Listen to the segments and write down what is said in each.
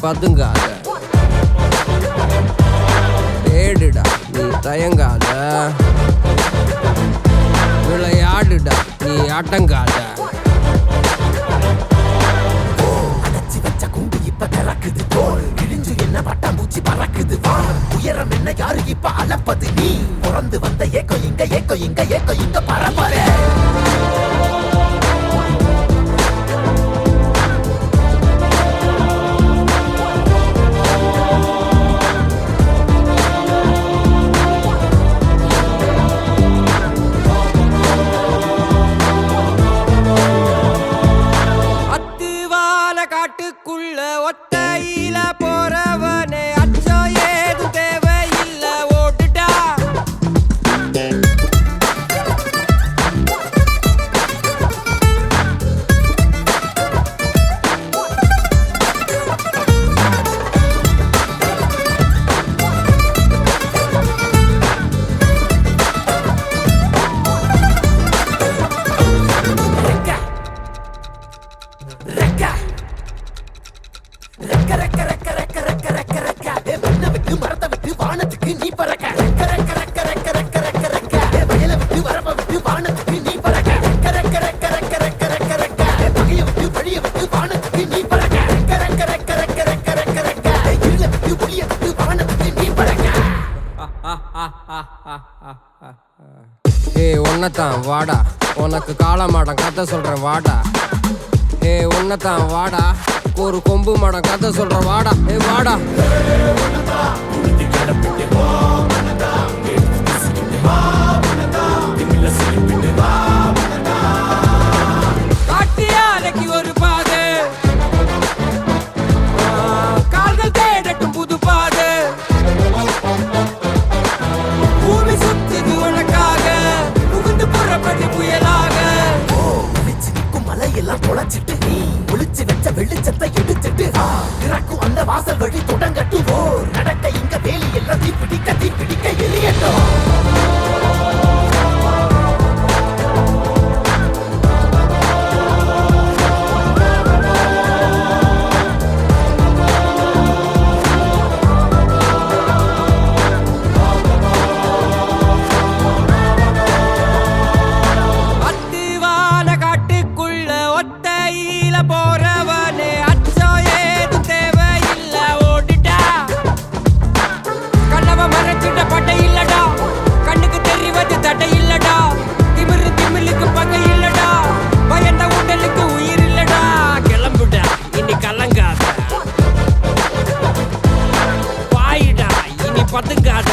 பதுங்காத, தேடுடா நீ தயங்காத, விளையாடுடா நீ அடங்காத. அடைச்சி வச்ச குண்டு இப்ப திறக்குது தோல் கிழிஞ்சு என்ன பட்டாம்பூச்சி பறக்குது வா உயரம் என்ன யாரு இப்ப அளப்பது நீ பிறந்து வந்த ஏக்கோ இங்க ஏக்கோ இங்க ஏக்கோ இங்க பரம்பரை காட்டுக்குள்ள ஒத்தையில போறவனே அச்சம் ஏதும் தேவையில்ல ஓட்டுடா. மரத்தை விட்டு வானத்துக்கு நீ பறக்க வயல விட்டு வரப்ப விட்டு வானத்துக்கு நீ பறக்க பகைய விட்டு வழிய விட்டு வானத்துக்கு நீ பறக்க இருள விட்டு ஒளிய விட்டு வானத்துக்கு நீ பறக்க. உன்னதான் வாடா, உனக்கு காளமாடம் கதை சொல்றேன் வாடா. உன்னதான் வாடா, ஒரு கொம்பு மாடம் கதை சொல்றேன் வாடா. வாடா காட்டியாலைக்கு ஒரு பாது, கால்கள் தேடட்டும் புது பாது. பூமி சுத்துது உனக்காக, புகுந்து புறப்பட்டு புயலாக. ஒளிச்சு நிற்கும் மலையெல்லாம் தொலைச்சிட்டு நீ ஒளிச்சு வச்ச வெளிச்சத்தை எடுத்துட்டு திறக்கும் அந்த வாசல் வழி தொடங்கட்டு ஓர் நடக்க இங்க வேலி எல்லாம் தீப்பிடிக்க எரியட்டும். போறவனே அச்சம் ஏதும் தேவையில்ல ஓடிட்டா. கண்ணவ மறைச்சிட்ட பட்டை இல்லடா, கண்ணுக்கு தெரிவது தடை இல்லடா. திமிலுக்கு பகை இல்லடா, பயந்த உடலுக்கு உயிர் இல்லடா. கிளம்புடா இனி கலங்காத, பாயிடா இனி பதுங்காத,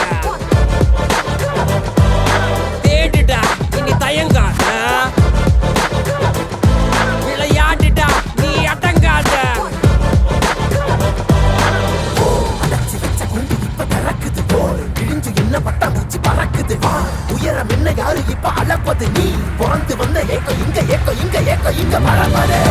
தேடுடா இனி தயங்காத, விளையாடுடா நீ அடங்காத. அடைச்சி வச்ச குண்டு இப்ப திறக்குது போல் கிழிஞ்சு என்ன பட்டாம்பூச்சி பறக்குது வா உயரம் என்ன யாரு இப்ப அளப்பது நீ பிறந்து வந்த ஏக்கோ இங்க பரம்பரை.